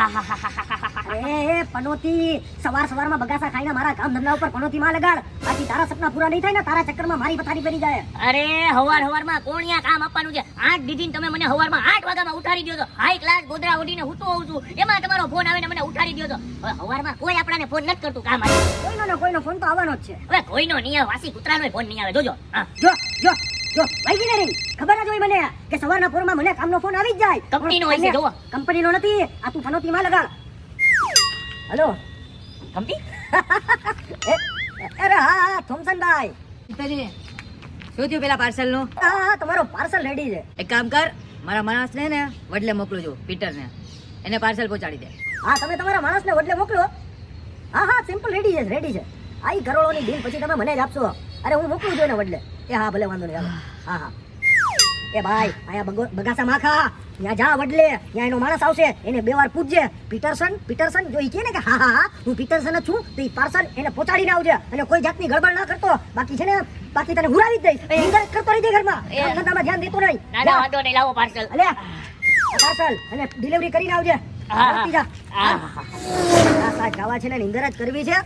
એ પનોતી સવારમાં બગાસા ખાઈને મારા કામ ધંધા ઉપર પનોતી માં લગાડ, બાકી તારા સપના પૂરા નહીં થાય ને તારા ચક્કરમાં મારી પથારી ફરી જાય. અરે હવારમાં કોણિયા કામ આપવાનું છે. 8 દીધી તમે મને હવારમાં 8 વાગ્યામાં ઉઠાડી દો છો. હાઈ ક્લાસ ગોદરા ઓઢીને હું તો હોઉં છું, એમાં તમારો ફોન આવીને મને ઉઠાડી દો છો. હવે હવારમાં કોઈ આપણાને ફોન નથી કરતું કામ આવે. કોઈનો ફોન તો આવવાનો જ છે. હવે કોઈનો નહીં આવે, વાસી કૂતરાનો ફોન નહીં આવે. જોજો હા જો વાગી ને ring. ખબર જ હોય મને કે સવારના પોરમાં મને કામનો ફોન આવી જ જાય. કંપનીનો હોય છે. જોવો કંપનીનો નથી, આ તું પનોતી માં લગાડ. Hello company. અરે હા થોમસનભાઈ, પિતાજી શું થયું પેલા પાર્સલ નું? હા તમારો પાર્સલ રેડી છે. એક કામ કર, મારા માણસને ને વડલે મોકલું છું, પીટરને, એને પાર્સલ પહોંચાડી દે. હા તમે તમારા માણસને વડલે મોકલો. હા સિમ્પલ રેડી છે. આ ઈ કરોડોની ડીલ પછી તમે મને જ આપશો. અરે હું મોકલું છું એને વડલે. એ હા ભલે વાંધો નહીં. હા એ ભાઈ અહીંયા બગાસા માખા ત્યાં જા વડલે, ત્યાં એનો માણસ આવશે, એને 2 વાર પૂછજે પીટરસન જો ઈ કહે ને કે હા હું પીટરસન જ છું તો ઈ પાર્સલ એને પહોંચાડીને આવજે, અને કોઈ જાતની ગડબડ ના કરતો. બાકી છે ને બાકી તને હુરાવી જ દઈશ. ઇંગર કરતો રહી જાય ઘરમાં, ધંધામાં ધ્યાન દેતો નહીં. ના વાંધો નહીં, લાવો પાર્સલ. અલે આ પાર્સલ અને ડિલિવરી કરીને આવજે. આપી જા. આ સાચ ગાવા છે ને ઇંગર જ કરવી છે.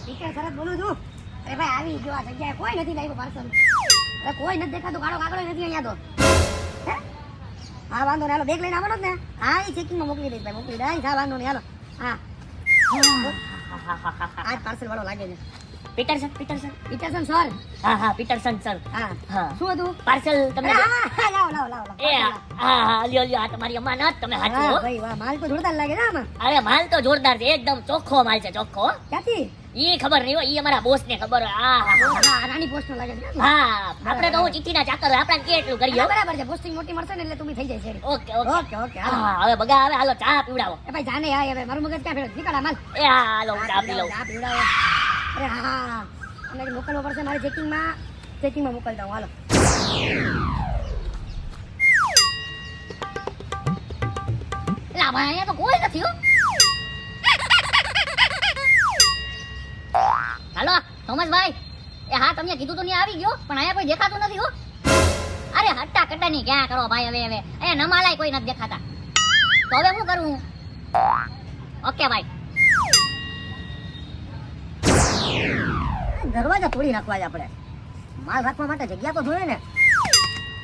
પીટર સરસ બોલું છું. અરે ભાઈ આવી ગયો, આ જગ્યાએ કોઈ નથી લાવ્યો પાર્સલ. અરે કોઈ નથી દેખાતું, કાળો કાગળો નથી અહીંયા તો. હા વાંધો નહીં, હાલો બેગ લઈને આવવાનો જ ને. હા એ ચેકિંગમાં મોકલી દઈશ ભાઈ, મોકલી દઈશ. હા વાંધો નહીં, હાલો. હા આજ પાર્સલ વાળો લાગે છે. Pietersen sir. હા પીટરસન સર. હા હા શું હતું પાર્સલ તમને. લાવો. એ હા લ્યો આ તમારી અમાનત. તમે હા સાચું. ભાઈ વાહ, માલ તો જોરદાર લાગે ને આમાં. અરે માલ તો જોરદાર છે, એકદમ ચોખ્ખો માલ છે. ચોખ્ખો ક્યાંથી? ઈ ખબર નહીં હોય, ઈ અમારા બોસ ને ખબર હોય. હા રાણી પોસ્ટ નો લાગે છે. હા આપણે તો હું ચિઠ્ઠીના ચાકર હોય, આપણે કેટલું કરીએ. બરાબર છે, પોસ્ટિંગ મોટી મળશે ને એટલે તું બી થઈ જાય છે. ઓકે હાલો. હા હવે બગા આવે, હાલો ચા પીવડાવો. એ ભાઈ જાને હા હવે મારું મગજ ક્યાં ફેરવ નીકળા માલ. એ હા હાલો હું ચા પી લઉં. ચા પીવડાવો. અરે હા અને મોકલવો પડશે મારે ચેકિંગમાં મોકલતા હું. હાલો લા ભાઈ અહીંયા તો કોઈ નથી હો. હાલો થોમસભાઈ. એ હા તમને કીધું તો નહીં આવી ગયો, પણ અહીંયા કોઈ દેખાતું નથી હો. અરે હટ્ટા કટ્ટાની ક્યાં કરો ભાઈ હવે અહીંયા નમાલાય કોઈ નથી દેખાતા. તો હવે શું કરું? ઓકે ભાઈ. દરવાજા તોડી નાખવા જ આપણે. માલ રાખવા માટે જગ્યા તો જોઈએ ને.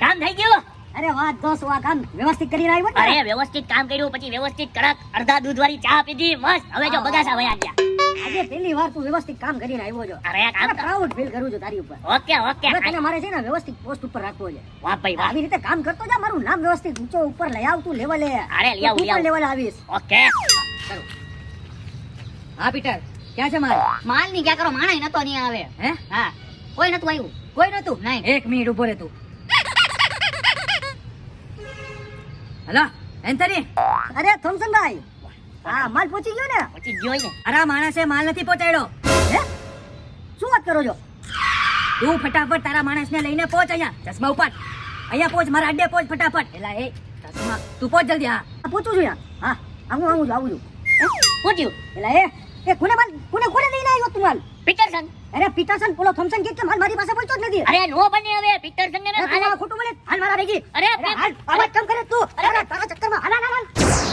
કામ થઈ ગયું. અરે વાહ દોસ્ત, આ કામ વ્યવસ્થિત કરીને આવ્યો ને. અરે વ્યવસ્થિત કામ કર્યું, પછી વ્યવસ્થિત કડક અડધા દૂધવાળી ચા પીધી, મસ્ત. હવે જો બગાસા વયા ગયા. આજે પહેલી વાર તું વ્યવસ્થિત કામ કરીને આવ્યો છો. અરે કામ પ્રાઉડ ફીલ કરું છું તારી ઉપર. ઓકે હવે તને મારે છે ને વ્યવસ્થિત પોસ્ટ ઉપર રાખવો છે. વાહ ભાઈ વાહ. આવી રીતે કામ કરતો જા, મારું નામ વ્યવસ્થિત ઊંચો ઉપર લઈ આવ તું લેવલે. અરે લઈ આવું, લઈ આવું. લેવલે આવીશ. ઓકે હા પીટર, ક્યાં છે માલ? માલ ની ક્યાં કરો, માણસ નતો નહીં આવે. હે? હા કોઈ નતું આવ્યું. કોઈ નતું? નહીં. 1 મિનિટ ઉભો રહે તું. Hello Anthony. અરે થોમસનભાઈ, હા માલ પહોંચી ગયો ને? પછી જોઈ ને. અરે માણસે માલ નથી પહોંચાડ્યો. હે શું વાત કરો છો? તું ફટાફટ તારા માણસને લઈને પહોંચ અહીંયા. ચશ્મા ઉપર અહીંયા પહોંચ, મારા અડ્ડે પહોંચ ફટાફટ. એલા એ ચશ્મા તું પહોંચ જલ્દી. હા પહોંચું છું યાર. હા આવું છું. પૂછ્યું એલા એ કોને લઈને આવ્યો તું માલ? પીટરસન. અરે પીટરસન બોલો, થોમસન કે માલ મારી પાસે પહોંચ્યો જ નથી. અરે નો બને હવે પીટરસન ને અરે તું ખોટું બોલે, હાલ મારા ભેગી. અરે હાલ આવાજ કેમ કરે તું? અરે તારા ચક્કરમાં હાલ.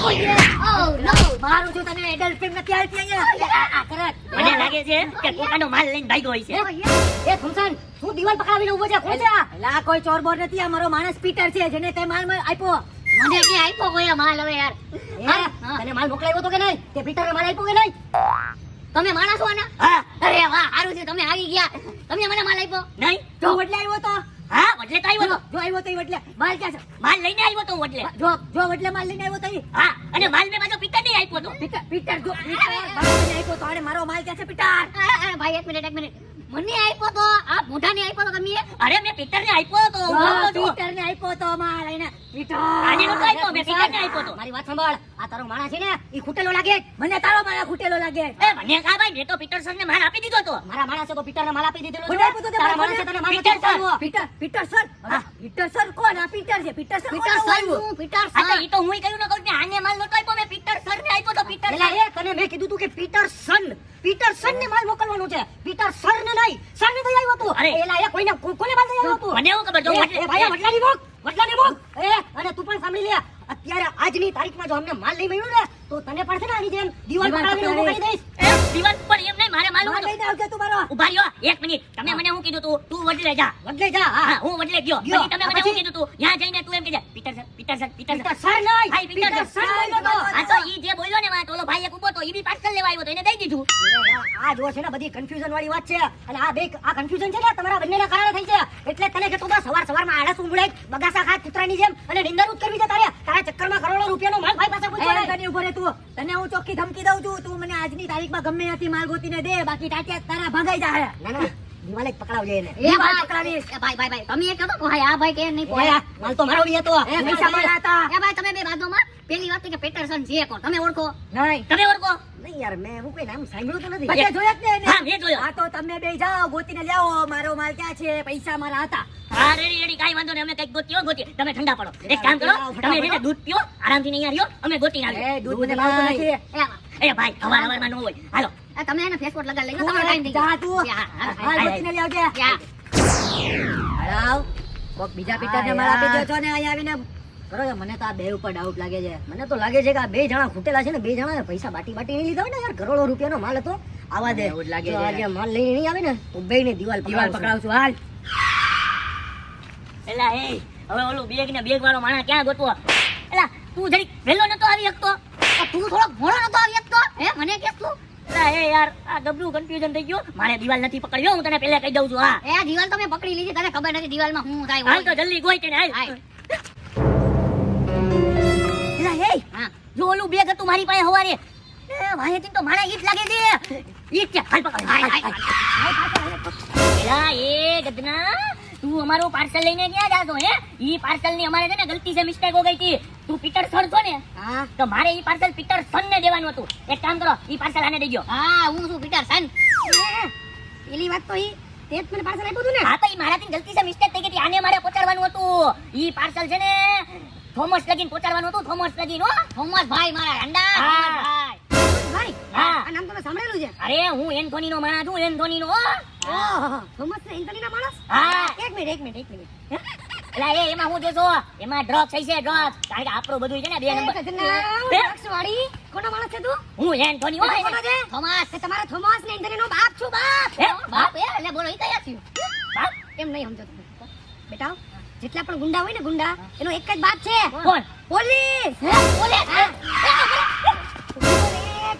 ઓ નો મારું છું તને એડલ્ટ ફિલ્મ નથી આવતી અહીંયા. મને લાગે છે કે કોકાનો માલ લઈને ભાગ્યો હોય છે. એ થોમસન શું દિવાલ પકડાવીને ઊભો છે? કોણ છે આ? એલા કોઈ ચોર બોર નથી, આ મારો માણસ પીટર છે જેને તે માલ આપ્યો. મને કે આપ્યો કોઈ માલ હવે યાર. તને માલ મોકલાવ્યો તો કે નહીં? તે પીટરને માલ આપ્યો કે નહીં? તમે માણસ છો ને? હા. અરે વાહ સારું છે તમે આવી ગયા. તમે મને માલ આપ્યો નહીં? જો વડલે આવ્યો તો. હા વડલે તો આવ્યો તો. જો આવ્યો તો ઈ વડલે. માલ ક્યાં છે? માલ લઈને આવ્યો તો વડલે. જો વડલે માલ લઈને આવ્યો તો ઈ. હા અને માલ મેં પાછો પીટર ને આપ્યો તો. પીટર જો માલ આપ્યો તો. અને મારો માલ ક્યાં છે પીટર? ભાઈ એક મિનિટ. મને આપ્યો તો આ મોઢા ને આપ્યો તો ગમી? અરે મેં પીટર ને આપ્યો તો. પીટર ને આપ્યો તો માલ એને. પીટર આજે નતો આપ્યો, મેં પીટર ને આપ્યો તો. મારી વાત સાંભળ, આ તારો માણસ છે ને ઈ ખૂટેલો લાગે. મને તારો માલ ખૂટેલો લાગે. એ મને કા ભાઈ મેં તો પીટરસન ને માલ આપી દીધો તો. મારા માણસે તો પીટરને માલ આપી દીધેલો મને છે. આપ્યું તો તે તારા માલ માણસે તને માલ પીટર નથી આપ્યો. પીટર સર કોણ? આ પીટર છે. પીટર સર હા તો ઈ તો હુંય કહ્યું ને કહું કે આને માલ નતો આપ્યો, મેં પીટરસન ને આપ્યો તો. પીટર એલા એ તને મેં કીધું તું કે પીટરસન ને માલ મોકલવાનો છે. પીટરસન ને નહીં, સર ને દઈ આવ્યો તું. અરે. એલા એ કોને માલ દઈ આવ્યો તું? મને એવું ખબર જો એ ભાઈ વડલાની મોક. અને તું પણ સાંભળી લે, અત્યારે આજની તારીખમાં જો અમને માલ નહીં મળ્યો ને તો તને પણ છે ને આની જેમ દીવાલ પકડાવીને ઊભો કરી દઈશ. દિવાલ પણ એમ નહીં, મારે માલુમ માર હતું. લઈને આવજે તું મારો. ઉભા રહ્યો, એક મિનિટ. તમે મને શું કીધું તું વડલે જા. વડલે જા. હા, હા. હું વડલે ગયો. ગયો. પછી તમે મને પછી? શું કીધું તું? ત્યાં જઈને તું એમ કહેજે, પીટરસન, પીટરસન, પીટરસન. પીટરસન નહીં. હા, ઈ પીટરસન. પીટરસન બોલ્યો તો. હા, તો ઈ જે બોલ્યો ને માં, તો ઓલો ભાઈ એક ઊભો તો, ઈ બી પાર્સલ લેવા આવ્યો તો એને દઈ દીધું. આ જો છે ને બધી કન્ફ્યુઝન વાળી વાત છે અને આ કન્ફ્યુઝન છે ને તમારા બંનેના કારણે થઈ છે. એટલે તને કે તું બસ સવારમાં આળસ ઊંઘળે બગાસા ખાત કૂતરાની જેમ અને નિંદર જ કરવી છે તારા ચક્કરમાં કરોડો રૂપિયાનો માલ ભાઈ પાસે પૂછ્યો એ તને ઉભો રહે તું. તને હું ચોખ્ખી ધમકી દઉં છું, તું મને આજની તારીખમાં ગમે ત્યાંથી માલ ગોતીને દે, બાકી ટાટિયા તારા ભગાઈ જાહે. ના દિવાલે જ પકડાવજે એને. એ દિવાલ ભાઈ, પકડાવીશ. એ ભાઈ, તમે એ કહો તો પોહાય, આ ભાઈ કે નહીં ઓય, પોહાય. માલ તો મારો બી હતો. એ પૈસા મારા હતા. એ ભાઈ, તમે બે બાજુમાં પેલી વાત કે પેટરસન છે કોણ? તમે ઓળખો? નહીં. તમે ઓળખો? નહીં યાર મેં હું કોઈ નામ સાંભળ્યું તો નથી. પછી જોયા જ ને એને? હા, મેં જોયો. હા, તો તમે બે જાઓ, ગોતીને લાવો, મારો માલ ક્યાં છે, પૈસા મારા હતા. હા, રેડી, કાંઈ વાંધો નહીં, અમે કંઈક ગોતીએ. તમે ઠંડા પડો. એક કામ કરો, તમે છે ને દૂધ પીઓ, આરામથી નહીં રહ્યો, અમે ગોતીને આવીએ. એ દૂધ મને ભાવતું નથી. એ ભાઈ, હવારમાં ન હોય. હાલો. તમે એને ફેસબુક લગાડી લઈ લો, તું તમારો ટાઈમ થઈ ગયો. જા તું. હા, હા, હા, હા, ગોતીને લઈ આવજે. હા. હરાવ. કોક બીજા પીટરને હા, માલ આપી યાર. દો છો ને અહીંયા આવીને. કરો છો, મને તો આ બે ઉપર ડાઉટ લાગે છે. મને તો લાગે છે કે આ બે જણા ખૂટેલા છે ને, બે જણા પૈસા બાટી નહીં લીધા હોય ને યાર, કરોડો રૂપિયાનો માલ હતો. આવા દે. એવું જ લાગે જો છે. આજે માલ લઈને નહીં આવે ને તો બેયને દિવાલ દિવાલ પકડાવશું. પકડાવશું હાલ. એલા એ હવે ઓલું બેગ ને બેગ વાળો માણસ ક્યાં ગોતવો? એલા તું જરીક વહેલો નતો આવી શકતો? તું થોડોક મોડો નતો આવી શકતો? હે મને કે તું? એલા એ યાર આ ગબરું કન્ફ્યુઝન થઈ ગયું. મારે દિવાલ નથી પકડ્યો, હું તને પહેલા કહી દઉં છું. હા, એ દિવાલ તમે પકડી લીધી, તને ખબર નથી દિવાલમાં શું થાય. હાલ તો જલ્દી ગોઈ તેને હાલ. એલા એ હા, જો ઓલું બેગ હતું મારી પાસે હવારે, એ વાહેથી તો મારા ઈટ લાગે છે. ઈટ છે, હાલ પકડ. એલા એ ગધના, તું અમારું પાર્સલ લઈને ક્યાં જાતો હે? ઈ પાર્સલ ની અમારે છે ને ગલતી સે મિસ્ટેક હો ગઈ થી. તું પીટરસન છો ને? હા તો મારે ઈ પાર્સલ પીટરસન ને દેવાનું હતું. એક કામ કરો, ઈ પાર્સલ આને દેજો. હા, હું છું પીટરસન. પેલી વાત તો ઈ તે જ મને પાર્સલ આપ્યું હતું ને. હા, તો ઈ મારાથી ગલતી સે મિસ્ટેક થઈ ગઈ હતી. આને મારે પહોંચાડવાનું હતું. ઈ પાર્સલ છે ને થોમસ લગીન પહોંચાડવાનું હતું. થોમસ લગીન હો. થોમસ ભાઈ મારા અંડા. હા ભાઈ હા. આ નામ તો મેં સાંભળેલું છે. અરે હું એન્થોની નો માણસ છું, એન્થોની નો. ઓહો થોમસ ને એન્થોનીના માણસ. હા. એક મિનિટ એટલે એ એમાં હું જોશો, એમાં ડ્રગ્સ થઈ છે, ડ્રગ્સ. કારણ કે આપણું બધું છે ને 2 નંબર. ડ્રગ્સ વાળી કોનો માણસ છે તું? હું એન્થોની હો. કોનો છે? થોમસ. કે તમારા થોમસ ને એન્થોનીનો બાપ છું બાપ. હે? બાપ એ? એટલે બોલો ઈ કયા થયું? બાપ? એમ નહીં સમજો તમે. બેટા જેટલા પણ ગુંડા હોય ને ગુંડા એનો એક જ બાપ છે. કોણ? પોલીસ. બોલે. અરે,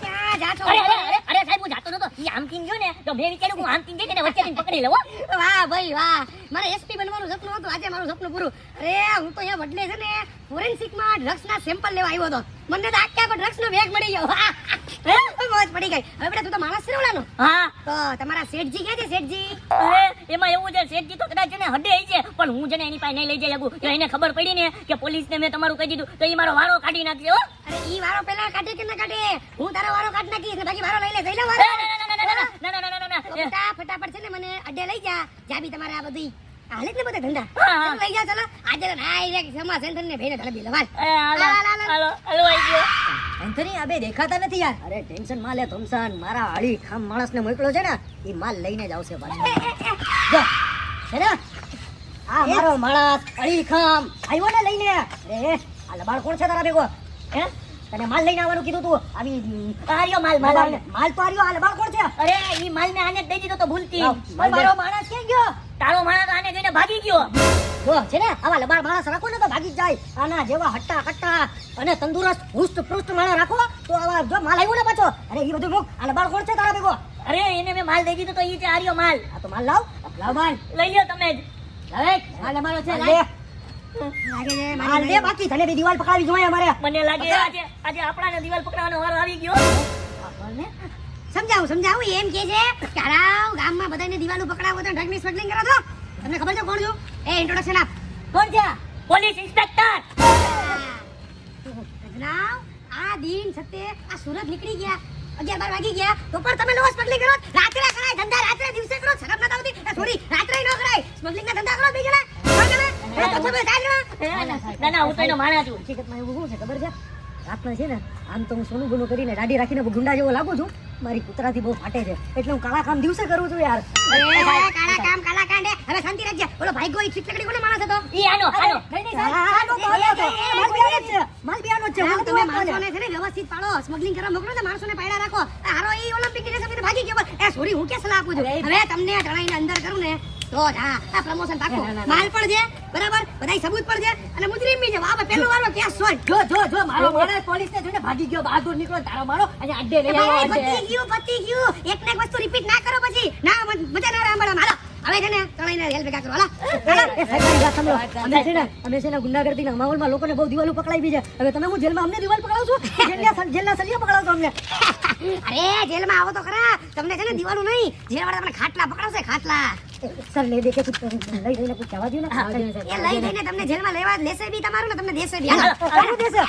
ક્યાં જા છો? અરે સાહેબ, હું જાતો નતો. ઈ આમથી ગયો ને તો મેં વિચાર્યું કે હું આમથી જઈને વચ્ચેથી પકડી લઉં હો. વાહ ભાઈ વાહ, મારે એસપી બનવાનું સપનું હતું, આજે મારું સપનું પૂરું. અરે હું તો અહીંયા વડલે છે ને ફોરેન્સિકમાં ડ્રગ્સના સેમ્પલ લેવા આવ્યો હતો. મને તો આખા ડ્રગ્સનો બેગ મળી ગયો. મોજ પડી ગઈ. હવે બેટા તું તો માણસ છે ને ઓલાનો? હા. તો તમારા શેઠજી ક્યાં છે શેઠજી? અરે એમાં એવું છે, શેઠજી તો કદાચ છે ને હડે છે, પણ હું છે ને એની પાસે નહીં લઈ જઈ શકું. જો એને ખબર પડી ને કે પોલીસને મેં તમારું કહી દીધું તો ઈ મારો વારો કાઢી નાખશે હો. અરે ઈ વારો પહેલા કાઢે કે ના કાઢે? હું તારો વારો કાઢ નાખીશ ને બાકી વારો લઈ લે વારો. ના. તો બેટા ફટાફટ છે ને મને અડ્ડે લઈ જા. જાબી તમારે આ બધી હાલે જ ને બધા ધંધા. હા, હા. ચાલો લઈ જા ચાલો. આજે ડાયરેક્ટ સમા સેન્ટર ને ભેને ધડબી લવાલ. હાલો આઈ ગયો. એન્થની આ બે દેખાતા નથી યાર. અરે ટેન્શન માં લે થોમસન, મારા હળી ખામ માણસને મોકલ્યો છે ને એ માલ લઈને જ આવશે પાછો. જો છે ને આ મારો માણસ હળી ખામ આવ્યો ને લઈને. અરે આ લબાડ કોણ છે તારા ભેગો? હે તને માલ લઈને આવવાનું કીધું તું? આવી આર્યો માલ માલ તો આવ્યો. આ લબાડ કોણ છે? અરે ઈ માલ મેં આને જ દઈ દીધો તો ભૂલથી. પણ મારો માણસ ક્યાં ગયો? તારો માણસ આને જોઈને ભાગી ગયો. જો છે ને આવા લબાડ માણસ રાખો ને તો ભાગી જ જાય. આના જેવા હટ્ટા કટ્ટા અને તંદુરસ્ત હુષ્ટ પૃષ્ટ માણસ રાખો તો આવા જો માલ આવ્યો ને પાછો. અરે એ બધું મૂક. આ લબાડ કોણ છે તારા ભેગો? અરે એને મેં માલ દઈ દીધો તો ઈ છે આર્યો માલ. આ તો માલ લાવ માલ લઈ લ્યો તમે જ. લાવે હાલ અમારો છે લે. લાગે છે માલ દે, બાકી તને બી દિવાલ પકડાવી જોઈએ અમારે. મને લાગે આજે આપણાને દિવાલ પકડવાનો વારો આવી ગયો. સમજાવું એમ કે છે કે હરાવ ગામમાં બધાને દિવાલો પકડાવો તો ડ્રગની સ્મગલિંગ કરો છો. તમને ખબર છે કોણ છું? એ ઇન્ટ્રોડક્શન આપ. કોણ છે? Police inspector. ગજનાવ, આ દિન સત્તે આ સુરત નીકળી ગયા 11-12 વાગી ગયા તો પણ તમે લોકો સ્મગલિંગ કરો. રાત્રે કરાય ધંધા, રાત્રે દિવસે કરો. શરમ નથી આવતી? સોરી, રાત્રે ન કરાય. સ્મગલિંગ ના ધંધા કરો બે જણા. કોણ તમે? એ તો તમે સાહેબ ના હું તો એનો માણસ છું. હકીકતમાં એવું શું છે ખબર છે? રાતના છે ને આમ તો હું સોનું બોનું કરીને દાઢી રાખીને ગુંડા જેવો લાગુ છું. મારી કૂતરાથી બહુ ફાટે છે એટલે હું કાળા કામ દિવસે કરું છું યાર. કાળા કામ હવે શાંતિ રાખજે. ઓલો ભાઈ કોઈ ચીટકડી કોને માણસ હતો? ઈ આનો આનો માલ બિયાનો જ છે. આમ તમે માણસોને છે ને વ્યવસ્થિત પાડો. સ્મગલિંગ કરવા મોકલો ને માણસોને પાડ્યા રાખો. આ હારો ઈ ઓલિમ્પિક રેસ આપીને ભાગી ગયો. એ સોરી હું કે સલાહ આપું છું. હવે તમને જણાઈને અંદર કરું ને તો જ હા આ પ્રમોશન પાકું. માલ પણ છે બરાબર, બધાય સબૂત પણ છે અને મુજરીમ બી છે. વાહ પહેલો વારો કેસ સોય. જો મારો માણસ પોલીસને જોઈને ભાગી ગયો. બહાદુર નીકળો તારો મારો અહીંયા અડ્ડે લઈ આવ્યો અડ્ડે. પતી ગયું. એક ને એક વસ્તુ રિપીટ ના કરો પછી ના મજા ના રાંભળવા મારો. હવે છે ને ત્રણેયને રેલ ભેગા કરો. હાલો અમે છે ને ગુંડાગર્દીના માહોલમાં લોકોને બહુ દિવાલો પકડાવી છે. હવે તમે હું જેલમાં અમને દિવાલ પકડાવશો? જેલના સલિયા પકડાવશો અમને? અરે જેલમાં આવો તો ખરા. તમને છે ને દીવાનું નહીં, જેલવાળા તમને ખાટલા પકડાવશે. ખાટલા સર લઈ દે કે કુછ લઈ જઈને કુછ જવા દો ને. એ લઈ જઈને તમને જેલમાં લેવા લેશે બી તમારું ને તમને દેશે બી. આવું દેશે.